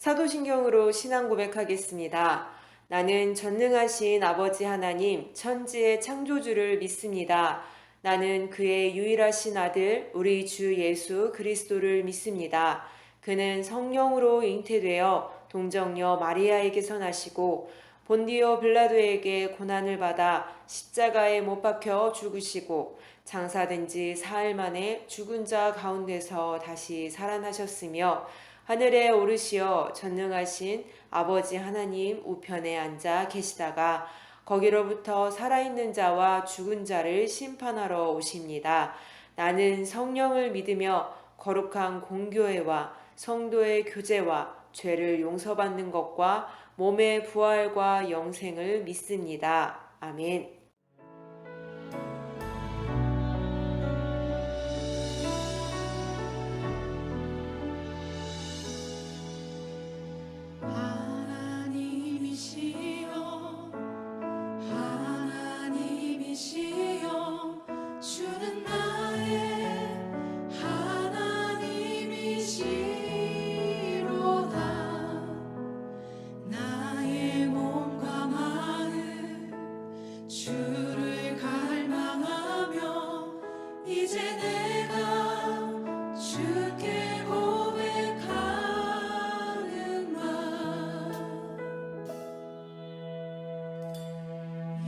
사도신경으로 신앙 고백하겠습니다. 나는 전능하신 아버지 하나님, 천지의 창조주를 믿습니다. 나는 그의 유일하신 아들, 우리 주 예수 그리스도를 믿습니다. 그는 성령으로 잉태되어 동정녀 마리아에게서 나시고 본디오 빌라도에게 고난을 받아 십자가에 못 박혀 죽으시고 장사된 지 사흘 만에 죽은 자 가운데서 다시 살아나셨으며 하늘에 오르시어 전능하신 아버지 하나님 우편에 앉아 계시다가 거기로부터 살아있는 자와 죽은 자를 심판하러 오십니다. 나는 성령을 믿으며 거룩한 공교회와 성도의 교제와 죄를 용서받는 것과 몸의 부활과 영생을 믿습니다. 아멘. 하나님이시여 하나님이시여 주는 나의 하나님이시로다. 나의 몸과 마음 주를 갈망하며 이제 내가 주께 고백하는 말.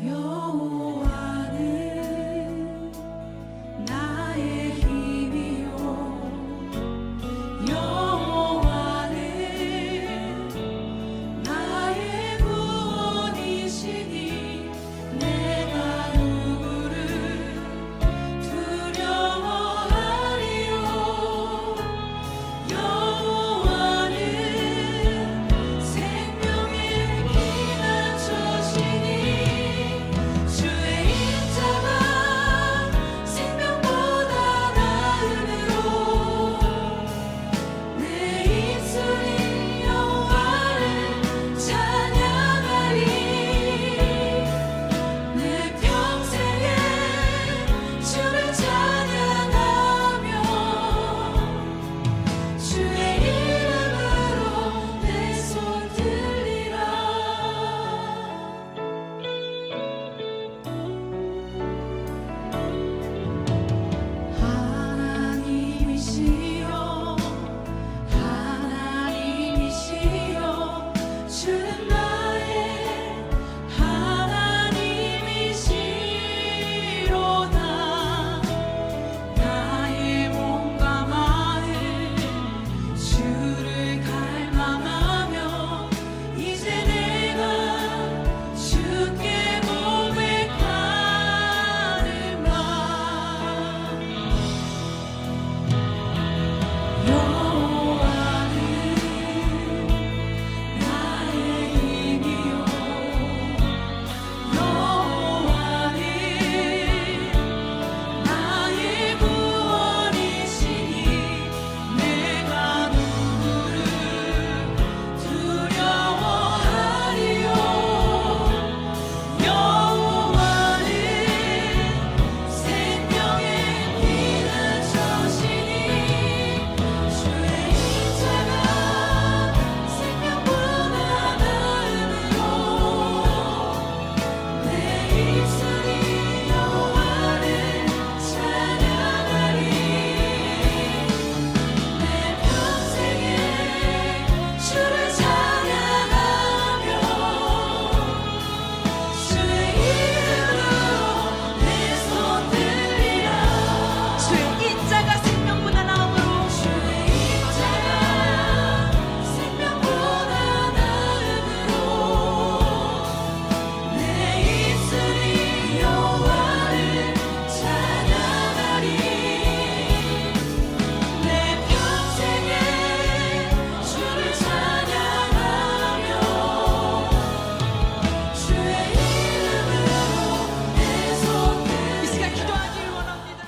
여호와는 나의 힘이요 여호와는 나의 구원이시니 내가 누구를 두려워하리요. 여호와는 생명의 피난처시니 주의 인자가 생명보다 나음으로 내 입술이 여호와를 찬양하리. 내 평생에 주를 찬양하며 주의 이름으로 내 손 들리라. 하나님이시여 하나님이시여 주는 나의 하나님이시로다. 나의 몸과 마음 주를 갈망하며 이제 내가 주께 고백하는 말. 여호와는 나의 힘이요 여호와는 나의 구원이시니 내가 누구를 두려워하리요. 여호와는 생명의 피난처시니 주의 인자가 생명보다 나음으로 내 입술이 여호와를 찬양하리. 내 평생에 주를 찬양하며 주의 이름으로 내 손 들리라. 주의 인자가 생명보다 나음으로 주의 인자가 생명보다 나음으로 내 입술이 여호와를 찬양하리. 내 평생에 주를 찬양하며 주의 이름으로 내 손 들리라. 이 시간 기도하길 원합니다.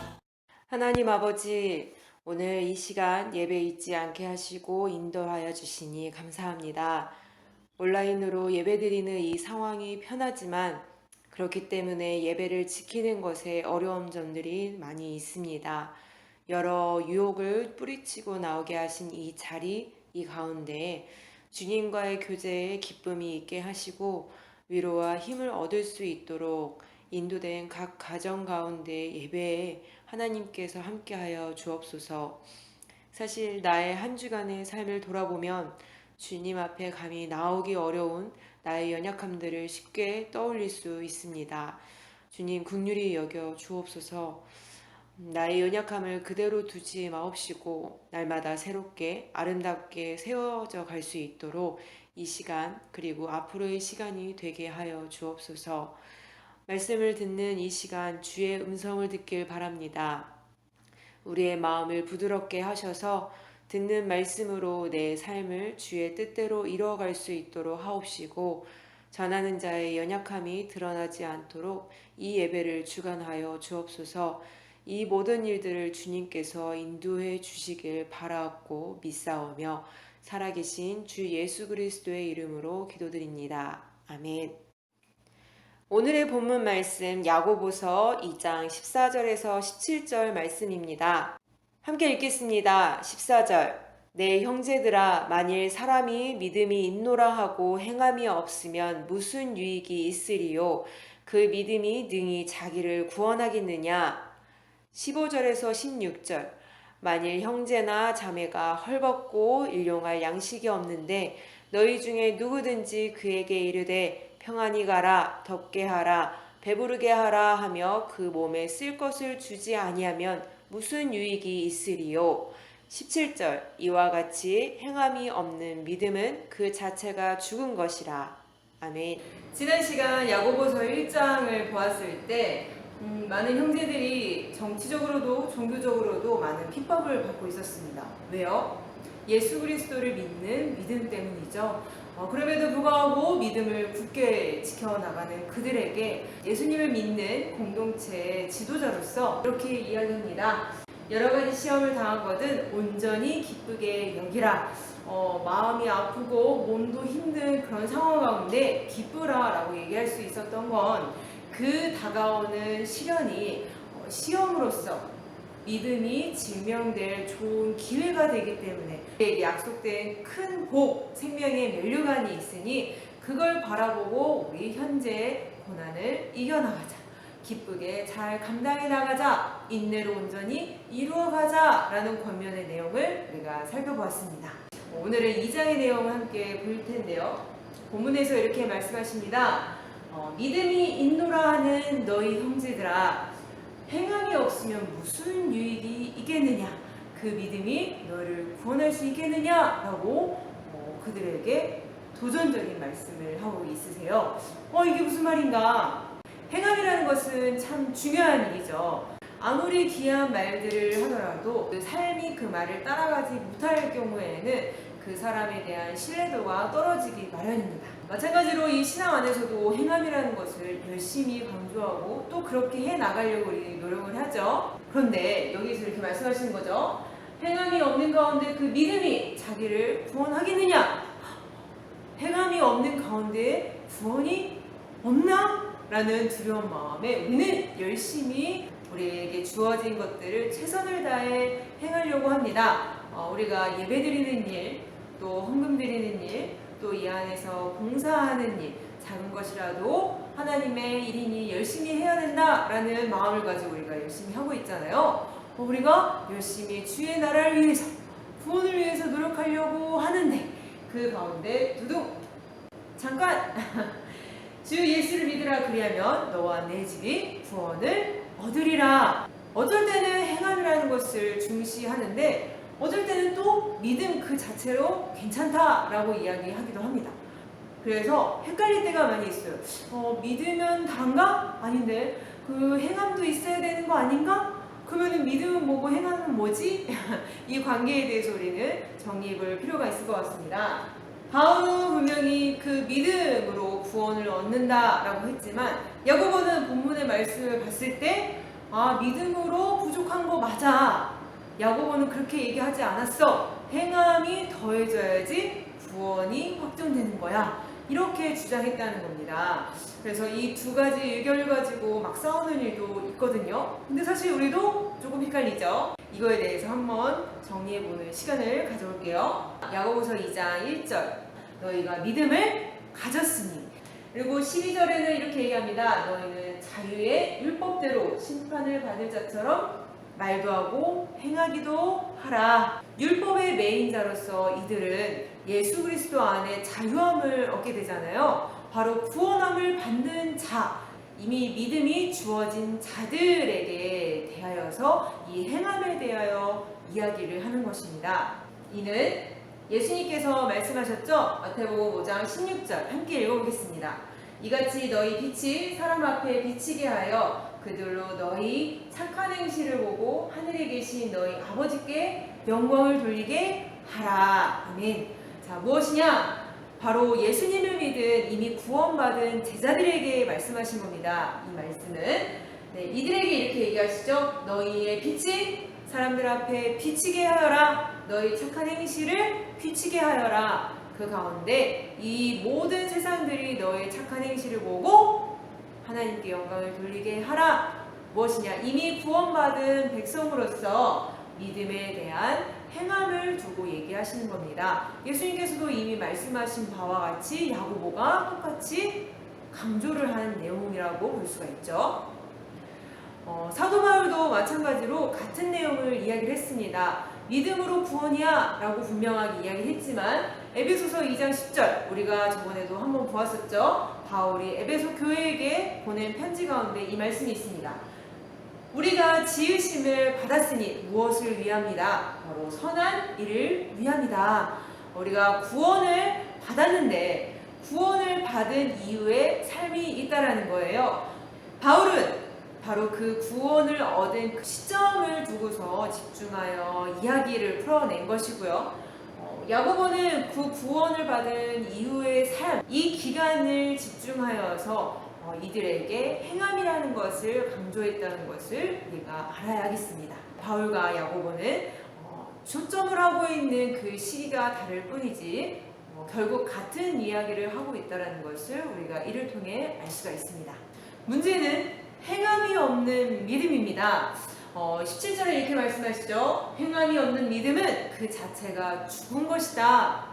하나님 아버지, 오늘 이 시간 예배 잊지 않게 하시고 인도하여 주시니 감사합니다. 온라인으로 예배드리는 이 상황이 편하지만 그렇기 때문에 예배를 지키는 것에 어려운 점들이 많이 있습니다. 여러 유혹을 뿌리치고 나오게 하신 이 자리, 이 가운데 주님과의 교제에 기쁨이 있게 하시고 위로와 힘을 얻을 수 있도록 인도된 각 가정 가운데 예배에 하나님께서 함께하여 주옵소서. 사실 나의 한 주간의 삶을 돌아보면 주님 앞에 감히 나오기 어려운 나의 연약함들을 쉽게 떠올릴 수 있습니다. 주님 긍휼히 여겨 주옵소서. 나의 연약함을 그대로 두지 마옵시고 날마다 새롭게 아름답게 세워져 갈 수 있도록 이 시간 그리고 앞으로의 시간이 되게 하여 주옵소서. 말씀을 듣는 이 시간 주의 음성을 듣길 바랍니다. 우리의 마음을 부드럽게 하셔서 듣는 말씀으로 내 삶을 주의 뜻대로 이루어갈 수 있도록 하옵시고 전하는 자의 연약함이 드러나지 않도록 이 예배를 주관하여 주옵소서. 이 모든 일들을 주님께서 인도해 주시길 바라옵고 믿사오며 살아계신 주 예수 그리스도의 이름으로 기도드립니다. 아멘. 오늘의 본문 말씀 야고보서 2장 14절에서 17절 말씀입니다. 함께 읽겠습니다. 14절. 내 형제들아 만일 사람이 믿음이 있노라 하고 행함이 없으면 무슨 유익이 있으리요? 그 믿음이 능히 자기를 구원하겠느냐? 15절에서 16절. 만일 형제나 자매가 헐벗고 일용할 양식이 없는데 너희 중에 누구든지 그에게 이르되 평안히 가라 덥게 하라 배부르게 하라 하며 그 몸에 쓸 것을 주지 아니하면 무슨 유익이 있으리요? 17절. 이와 같이 행함이 없는 믿음은 그 자체가 죽은 것이라. 아멘. 지난 시간 야고보서 1장을 보았을 때 많은 형제들이 정치적으로도 종교적으로도 많은 핍박을 받고 있었습니다. 왜요? 예수 그리스도를 믿는 믿음 때문이죠. 그럼에도 불구하고 믿음을 굳게 지켜나가는 그들에게 예수님을 믿는 공동체의 지도자로서 이렇게 이야기합니다. 여러 가지 시험을 당하거든 온전히 기쁘게 여기라. 마음이 아프고 몸도 힘든 그런 상황 가운데 기쁘라 라고 얘기할 수 있었던 건 그 다가오는 시련이 시험으로서 믿음이 증명될 좋은 기회가 되기 때문에 우리에게 약속된 큰 복, 생명의 면류관이 있으니 그걸 바라보고 우리 현재의 고난을 이겨나가자. 기쁘게 잘 감당해 나가자. 인내로 온전히 이루어가자 라는 권면의 내용을 우리가 살펴보았습니다. 오늘은 2장의 내용을 함께 볼 텐데요. 본문에서 이렇게 말씀하십니다. 믿음이 있노라 하는 너희 형제들아 행함이 없으면 무슨 유익이 있겠느냐? 그 믿음이 너를 구원할 수 있겠느냐? 라고 그들에게 도전적인 말씀을 하고 있으세요. 이게 무슨 말인가? 행함이라는 것은 참 중요한 일이죠. 아무리 귀한 말들을 하더라도 그 삶이 그 말을 따라가지 못할 경우에는 그 사람에 대한 신뢰도가 떨어지기 마련입니다. 마찬가지로 이 신앙 안에서도 행함이라는 것을 열심히 강조하고 또 그렇게 해 나가려고 우리 노력을 하죠. 그런데 여기서 이렇게 말씀하시는 거죠. 행함이 없는 가운데 그 믿음이 자기를 구원하겠느냐? 행함이 없는 가운데 구원이 없나? 라는 두려운 마음에 우리는 열심히 우리에게 주어진 것들을 최선을 다해 행하려고 합니다. 우리가 예배드리는 일, 또 헌금 드리는 일, 또 이 안에서 봉사하는 일, 작은 것이라도 하나님의 일이니 열심히 해야 된다라는 마음을 가지고 우리가 열심히 하고 있잖아요. 우리가 열심히 주의 나라를 위해서, 구원을 위해서 노력하려고 하는데 그 가운데 두둥 잠깐 주 예수를 믿으라 그리하면 너와 내 집이 구원을 얻으리라. 어쩔 때는 행함이라는 것을 중시하는데 어쩔 때는 또 믿음 그 자체로 괜찮다라고 이야기하기도 합니다. 그래서 헷갈릴 때가 많이 있어요. 믿으면 단가? 아닌데 그 행함도 있어야 되는 거 아닌가? 그러면 믿음은 뭐고 행함은 뭐지? 이 관계에 대해서 우리는 정리해 볼 필요가 있을 것 같습니다. 바울은 분명히 그 믿음으로 구원을 얻는다라고 했지만 야고보는 본문의 말씀을 봤을 때 믿음으로 부족한 거 맞아. 야고보는 그렇게 얘기하지 않았어. 행함이 더해져야지 구원이 확정되는 거야. 이렇게 주장했다는 겁니다. 그래서 이 두 가지 의견을 가지고 막 싸우는 일도 있거든요. 근데 사실 우리도 조금 헷갈리죠. 이거에 대해서 한번 정리해보는 시간을 가져볼게요. 야고보서 2장 1절. 너희가 믿음을 가졌으니. 그리고 12절에는 이렇게 얘기합니다. 너희는 자유의 율법대로 심판을 받을 자처럼 말도 하고 행하기도 하라. 율법의 메인자로서 이들은 예수 그리스도 안에 자유함을 얻게 되잖아요. 바로 구원함을 받는 자, 이미 믿음이 주어진 자들에게 대하여서 이 행함에 대하여 이야기를 하는 것입니다. 이는 예수님께서 말씀하셨죠? 마태복음 5장 16절 함께 읽어보겠습니다. 이같이 너희 빛이 사람 앞에 비치게 하여 그들로 너희 착한 행실을 보고 하늘에 계신 너희 아버지께 영광을 돌리게 하라. 아멘. 자, 무엇이냐? 바로 예수님을 믿은 이미 구원받은 제자들에게 말씀하신 겁니다. 이 말씀은 이들에게 이렇게 얘기하시죠. 너희의 빛이 사람들 앞에 비치게 하여라. 너희 착한 행실을 비치게 하여라. 그 가운데 이 모든 세상들이 너의 착한 행실을 보고 하나님께 영광을 돌리게 하라. 무엇이냐? 이미 구원받은 백성으로서 믿음에 대한 행함을 두고 얘기하시는 겁니다. 예수님께서도 이미 말씀하신 바와 같이 야고보가 똑같이 강조를 한 내용이라고 볼 수가 있죠. 사도 바울도 마찬가지로 같은 내용을 이야기를 했습니다. 믿음으로 구원이야 라고 분명하게 이야기를 했지만 에베소서 2장 10절 우리가 저번에도 한번 보았었죠. 바울이 에베소 교회에게 보낸 편지 가운데 이 말씀이 있습니다. 우리가 지으심을 받았으니 무엇을 위함이다? 바로 선한 일을 위함이다. 우리가 구원을 받았는데 구원을 받은 이후에 삶이 있다라는 거예요. 바울은 바로 그 구원을 얻은 그 시점을 두고서 집중하여 이야기를 풀어낸 것이고요. 야고보는 그 구원을 받은 이후의 삶, 이 기간을 집중하여서 이들에게 행함이라는 것을 강조했다는 것을 우리가 알아야겠습니다. 바울과 야고보는 초점을 하고 있는 그 시기가 다를 뿐이지 결국 같은 이야기를 하고 있다는 것을 우리가 이를 통해 알 수가 있습니다. 문제는 행함이 없는 믿음입니다. 17절에 이렇게 말씀하시죠. 행함이 없는 믿음은 그 자체가 죽은 것이다.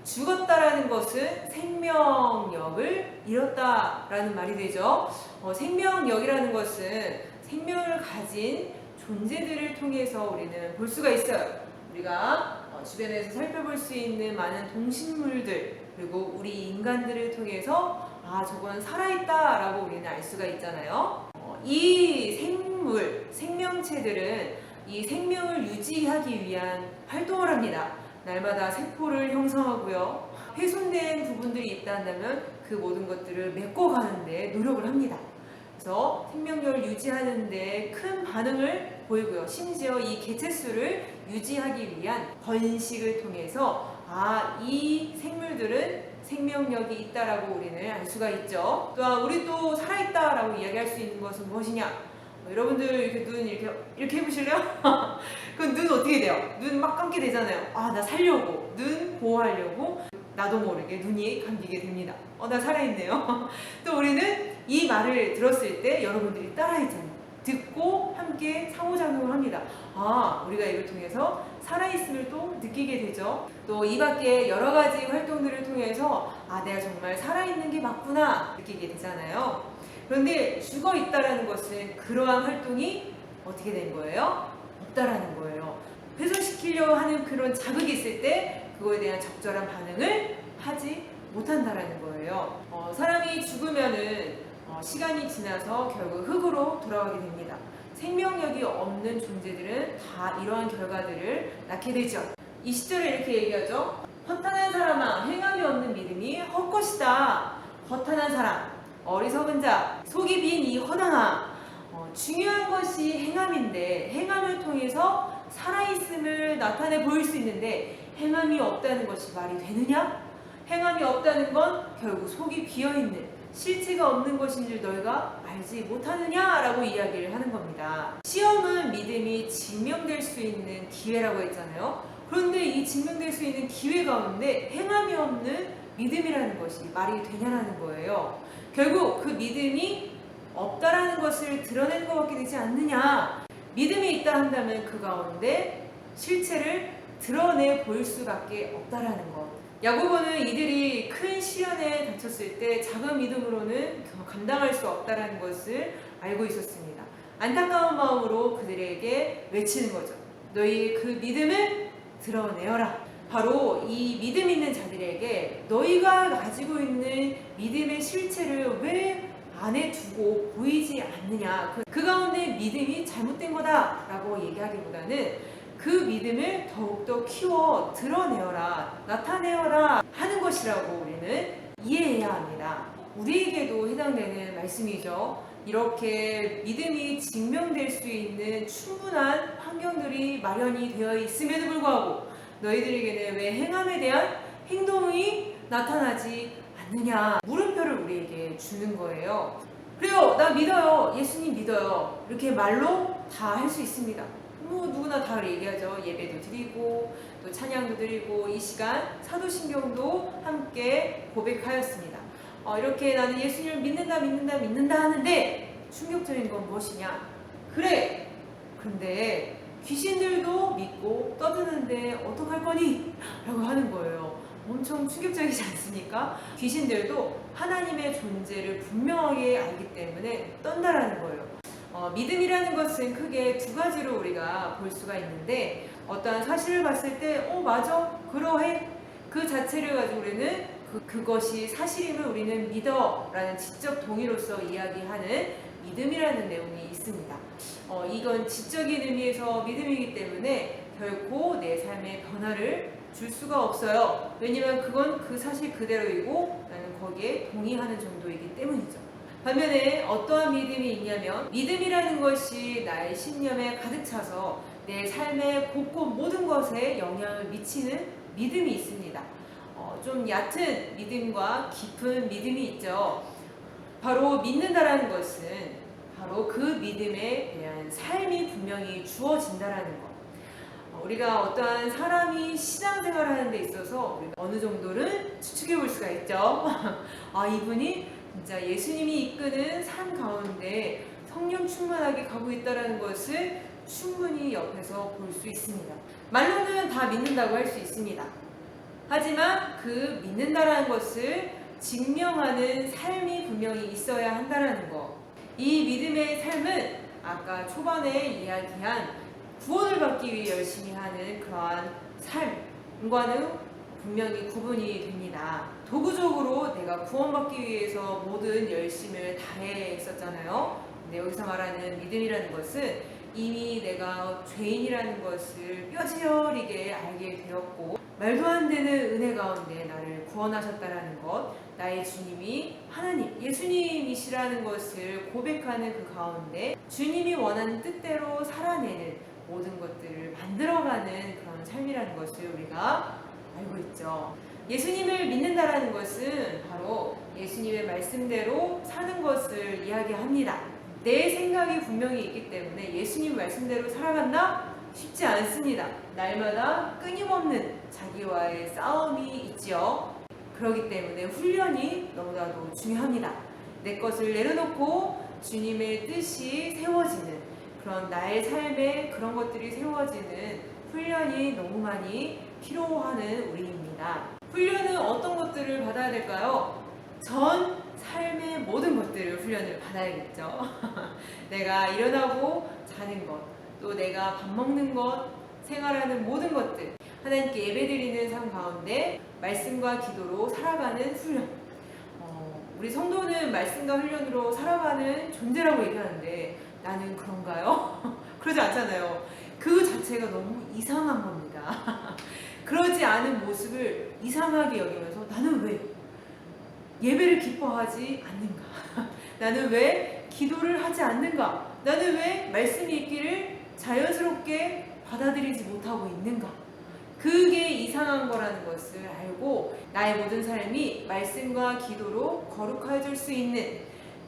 죽었다라는 것은 생명력을 잃었다라는 말이 되죠. 생명력이라는 것은 생명을 가진 존재들을 통해서 우리는 볼 수가 있어요. 우리가 주변에서 살펴볼 수 있는 많은 동식물들 그리고 우리 인간들을 통해서 저건 살아있다라고 우리는 알 수가 있잖아요. 이 생물, 생명체들은 이 생명을 유지하기 위한 활동을 합니다. 날마다 세포를 형성하고요. 훼손된 부분들이 있다 한다면 그 모든 것들을 메꿔가는데 노력을 합니다. 그래서 생명력을 유지하는데 큰 반응을 보이고요. 심지어 이 개체수를 유지하기 위한 번식을 통해서 이 생물들은 생명력이 있다라고 우리는 알 수가 있죠. 또한 우리 또 살아있다라고 이야기할 수 있는 것은 무엇이냐? 여러분들 이렇게 눈 이렇게 해보실래요? 그럼 눈 어떻게 돼요? 눈 막 감게 되잖아요. 나 살려고 눈 보호하려고 나도 모르게 눈이 감기게 됩니다. 나 살아있네요. 또 우리는 이 말을 들었을 때 여러분들이 따라했잖아요. 듣고 함께 상호작용을 합니다. 우리가 이걸 통해서 살아있음을 또 느끼게 되죠. 또 이 밖에 여러 가지 활동들을 통해서 내가 정말 살아있는 게 맞구나 느끼게 되잖아요. 그런데 죽어 있다라는 것은 그러한 활동이 어떻게 된 거예요? 없다라는 거예요. 훼손시키려고 하는 그런 자극이 있을 때 그거에 대한 적절한 반응을 하지 못한다라는 거예요. 사람이 죽으면은 시간이 지나서 결국 흙으로 돌아가게 됩니다. 생명력이 없는 존재들은 다 이러한 결과들을 낳게 되죠. 이 시절에 이렇게 얘기하죠. 허탄한 사람아, 행함이 없는 믿음이 헛것이다. 허탄한 사람, 어리석은 자, 속이 빈 이 허당아. 중요한 것이 행함인데 행함을 통해서 살아있음을 나타내 보일 수 있는데 행함이 없다는 것이 말이 되느냐? 행함이 없다는 건 결국 속이 비어있는 실체가 없는 것인 줄 너희가 알지 못하느냐라고 이야기를 하는 겁니다. 시험은 믿음이 증명될 수 있는 기회라고 했잖아요. 그런데 이 증명될 수 있는 기회 가운데 행함이 없는 믿음이라는 것이 말이 되냐라는 거예요. 결국 그 믿음이 없다라는 것을 드러내는 것밖에 되지 않느냐. 믿음이 있다 한다면 그 가운데 실체를 드러내 보일 수밖에 없다라는 것. 야고보는 이들이 큰 시련에 닥쳤을 때 작은 믿음으로는 감당할 수 없다는 것을 알고 있었습니다. 안타까운 마음으로 그들에게 외치는 거죠. 너희 그 믿음을 드러내어라. 바로 이 믿음 있는 자들에게 너희가 가지고 있는 믿음의 실체를 왜 안에 두고 보이지 않느냐. 그 가운데 믿음이 잘못된 거다라고 얘기하기보다는 그 믿음을 더욱더 키워 드러내어라, 나타내어라 하는 것이라고 우리는 이해해야 합니다. 우리에게도 해당되는 말씀이죠. 이렇게 믿음이 증명될 수 있는 충분한 환경들이 마련이 되어 있음에도 불구하고 너희들에게는 왜 행함에 대한 행동이 나타나지 않느냐 물음표를 우리에게 주는 거예요. 그래요, 나 믿어요, 예수님 믿어요, 이렇게 말로 다 할 수 있습니다. 뭐 누구나 다 얘기하죠. 예배도 드리고 또 찬양도 드리고 이 시간 사도신경도 함께 고백하였습니다. 이렇게 나는 예수님을 믿는다 하는데 충격적인 건 무엇이냐? 그래, 근데 귀신들도 믿고 떠드는데 어떡할 거니? 라고 하는 거예요. 엄청 충격적이지 않습니까? 귀신들도 하나님의 존재를 분명하게 알기 때문에 떤다라는 거예요. 믿음이라는 것은 크게 두 가지로 우리가 볼 수가 있는데, 어떠한 사실을 봤을 때 맞아, 그러해, 그 자체를 가지고 우리는 그것이 사실임을 우리는 믿어 라는 지적 동의로서 이야기하는 믿음이라는 내용이 있습니다. 이건 지적인 의미에서 믿음이기 때문에 결코 내 삶에 변화를 줄 수가 없어요. 왜냐면 그건 그 사실 그대로이고 나는 거기에 동의하는 정도이기 때문이죠. 반면에 어떠한 믿음이 있냐면, 믿음이라는 것이 나의 신념에 가득 차서 내 삶의 곳곳 모든 것에 영향을 미치는 믿음이 있습니다. 좀 얕은 믿음과 깊은 믿음이 있죠. 바로 믿는다라는 것은 바로 그 믿음에 대한 삶이 분명히 주어진다라는 것. 우리가 어떠한 사람이 신앙생활을 하는 데 있어서 우리가 어느 정도는 추측해 볼 수가 있죠. 이분이 진짜 예수님이 이끄는 삶 가운데 성령 충만하게 가고 있다는 것을 충분히 옆에서 볼 수 있습니다. 말로는 다 믿는다고 할 수 있습니다. 하지만 그 믿는다라는 것을 증명하는 삶이 분명히 있어야 한다는 것. 이 믿음의 삶은 아까 초반에 이야기한 구원을 받기 위해 열심히 하는 그러한 삶과는 분명히 구분이 됩니다. 도구적으로 내가 구원받기 위해서 모든 열심을 다했었잖아요. 근데 여기서 말하는 믿음이라는 것은 이미 내가 죄인이라는 것을 뼈저리게 알게 되었고, 말도 안 되는 은혜 가운데 나를 구원하셨다라는 것, 나의 주님이 하나님, 예수님이시라는 것을 고백하는 그 가운데 주님이 원하는 뜻대로 살아내는 모든 것들을 만들어가는 그런 삶이라는 것을 우리가 알고 있죠. 예수님을 믿는다라는 것은 바로 예수님의 말씀대로 사는 것을 이야기합니다. 내 생각이 분명히 있기 때문에 예수님 말씀대로 살아간다? 쉽지 않습니다. 날마다 끊임없는 자기와의 싸움이 있지요. 그렇기 때문에 훈련이 너무나도 중요합니다. 내 것을 내려놓고 주님의 뜻이 세워지는 그런 나의 삶에 그런 것들이 세워지는 훈련이 너무 많이 필요하는 우리입니다. 훈련은 어떤 것들을 받아야 될까요? 전 삶의 모든 것들을 훈련을 받아야겠죠. 내가 일어나고 자는 것, 또 내가 밥 먹는 것, 생활하는 모든 것들, 하나님께 예배드리는 삶 가운데 말씀과 기도로 살아가는 훈련. 우리 성도는 말씀과 훈련으로 살아가는 존재라고 얘기하는데 나는 그런가요? 그러지 않잖아요. 그 자체가 너무 이상한 겁니다. 그러지 않은 모습을 이상하게 여기면서 나는 왜 예배를 기뻐하지 않는가? 나는 왜 기도를 하지 않는가? 나는 왜 말씀이 있기를 자연스럽게 받아들이지 못하고 있는가? 그게 이상한 거라는 것을 알고 나의 모든 삶이 말씀과 기도로 거룩해질 수 있는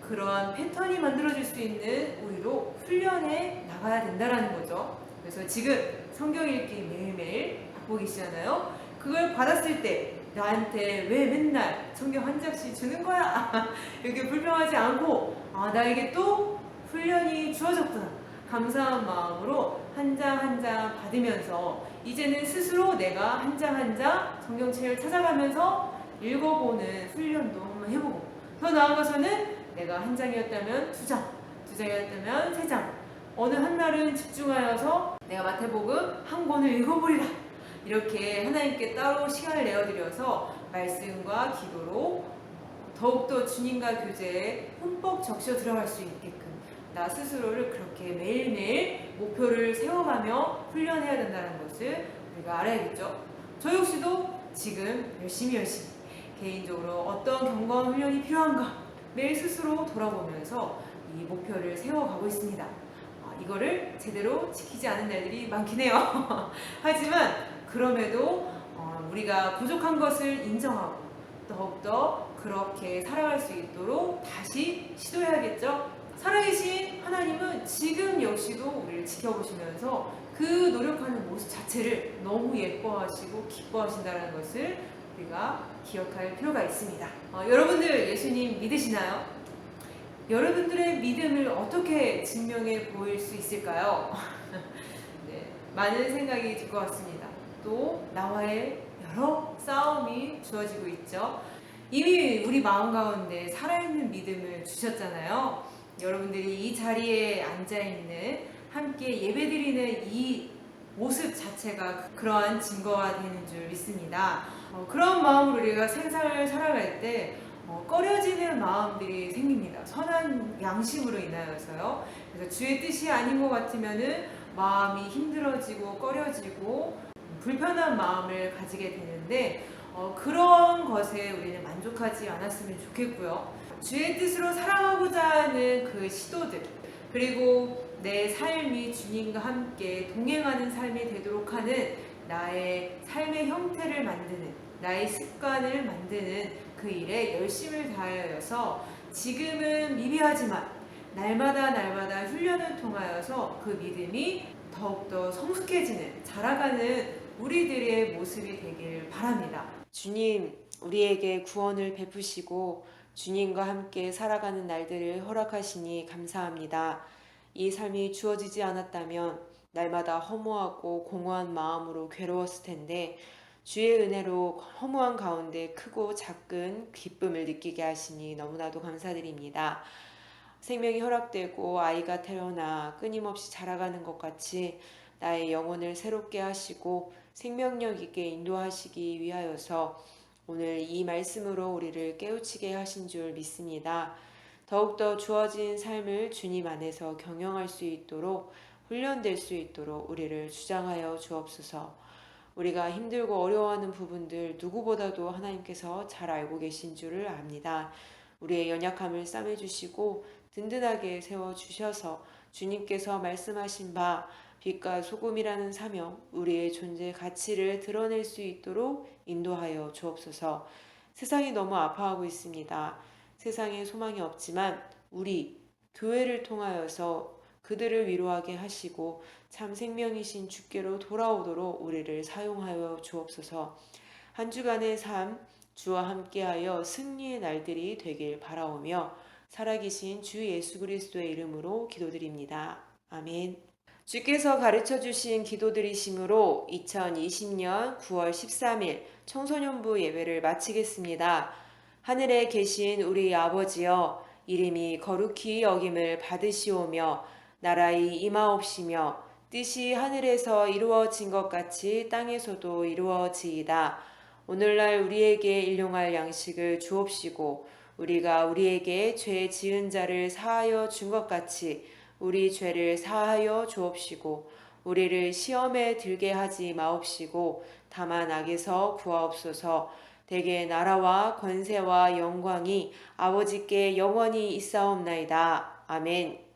그러한 패턴이 만들어질 수 있는 우리로 훈련해 나가야 된다는 거죠. 그래서 지금 성경 읽기 매일매일 바쁘 계시잖아요. 그걸 받았을 때 나한테 왜 맨날 성경 한 장씩 주는 거야? 이렇게 불평하지 않고 나에게 또 훈련이 주어졌구나. 감사한 마음으로 한 장 한 장 받으면서 이제는 스스로 내가 한 장 한 장 성경책을 찾아가면서 읽어보는 훈련도 한번 해보고, 더 나아가서는 내가 한 장이었다면 두 장, 두 장이었다면 세 장, 어느 한 날은 집중하여서 내가 마태복음 한 권을 읽어보리라. 이렇게 하나님께 따로 시간을 내어드려서 말씀과 기도로 더욱더 주님과 교제에 흠뻑 적셔 들어갈 수 있게끔 나 스스로를 그렇게 매일매일 목표를 세워가며 훈련해야 된다는 것을 우리가 알아야겠죠. 저 역시도 지금 열심히 개인적으로 어떤 경건 훈련이 필요한가 매일 스스로 돌아보면서 이 목표를 세워가고 있습니다. 이거를 제대로 지키지 않은 날들이 많긴 해요. 하지만 그럼에도 우리가 부족한 것을 인정하고 더욱더 그렇게 살아갈 수 있도록 다시 시도해야겠죠. 살아계신 하나님은 지금 역시도 우리를 지켜보시면서 그 노력하는 모습 자체를 너무 예뻐하시고 기뻐하신다는 것을 우리가 기억할 필요가 있습니다. 여러분들 예수님 믿으시나요? 여러분들의 믿음을 어떻게 증명해 보일 수 있을까요? 네, 많은 생각이 들 것 같습니다. 또 나와의 여러 싸움이 주어지고 있죠. 이미 우리 마음 가운데 살아있는 믿음을 주셨잖아요. 여러분들이 이 자리에 앉아있는 함께 예배드리는 이 모습 자체가 그러한 증거가 되는 줄 믿습니다. 그런 마음으로 우리가 생사를 살아갈 때 꺼려지는 마음들이 생깁니다. 선한 양심으로 인하여서요. 그래서 주의 뜻이 아닌 것 같으면은 마음이 힘들어지고 꺼려지고 불편한 마음을 가지게 되는데 그런 것에 우리는 만족하지 않았으면 좋겠고요. 주의 뜻으로 살아가고자 하는 그 시도들, 그리고 내 삶이 주님과 함께 동행하는 삶이 되도록 하는 나의 삶의 형태를 만드는, 나의 습관을 만드는 그 일에 열심을 다하여서 지금은 미비하지만 날마다 훈련을 통하여서 그 믿음이 더욱더 성숙해지는, 자라가는 우리들의 모습이 되길 바랍니다. 주님, 우리에게 구원을 베푸시고 주님과 함께 살아가는 날들을 허락하시니 감사합니다. 이 삶이 주어지지 않았다면 날마다 허무하고 공허한 마음으로 괴로웠을 텐데 주의 은혜로 허무한 가운데 크고 작은 기쁨을 느끼게 하시니 너무나도 감사드립니다. 생명이 허락되고 아이가 태어나 끊임없이 자라가는 것 같이 나의 영혼을 새롭게 하시고 생명력 있게 인도하시기 위하여서 오늘 이 말씀으로 우리를 깨우치게 하신 줄 믿습니다. 더욱더 주어진 삶을 주님 안에서 경영할 수 있도록, 훈련될 수 있도록 우리를 주장하여 주옵소서. 우리가 힘들고 어려워하는 부분들 누구보다도 하나님께서 잘 알고 계신 줄을 압니다. 우리의 연약함을 싸매주시고 든든하게 세워주셔서 주님께서 말씀하신 바 빛과 소금이라는 사명, 우리의 존재 가치를 드러낼 수 있도록 인도하여 주옵소서. 세상이 너무 아파하고 있습니다. 세상에 소망이 없지만 우리 교회를 통하여서 그들을 위로하게 하시고 참 생명이신 주께로 돌아오도록 우리를 사용하여 주옵소서. 한 주간의 삶 주와 함께하여 승리의 날들이 되길 바라오며 살아계신 주 예수 그리스도의 이름으로 기도드립니다. 아멘. 주께서 가르쳐 주신 기도드리심으로 2020년 9월 13일 청소년부 예배를 마치겠습니다. 하늘에 계신 우리 아버지여, 이름이 거룩히 여김을 받으시오며 나라의 임하옵시며 뜻이 하늘에서 이루어진 것 같이 땅에서도 이루어지이다. 오늘날 우리에게 일용할 양식을 주옵시고 우리가 우리에게 죄 지은 자를 사하여 준 것 같이 우리 죄를 사하여 주옵시고 우리를 시험에 들게 하지 마옵시고 다만 악에서 구하옵소서. 대개 나라와 권세와 영광이 아버지께 영원히 있사옵나이다. 아멘.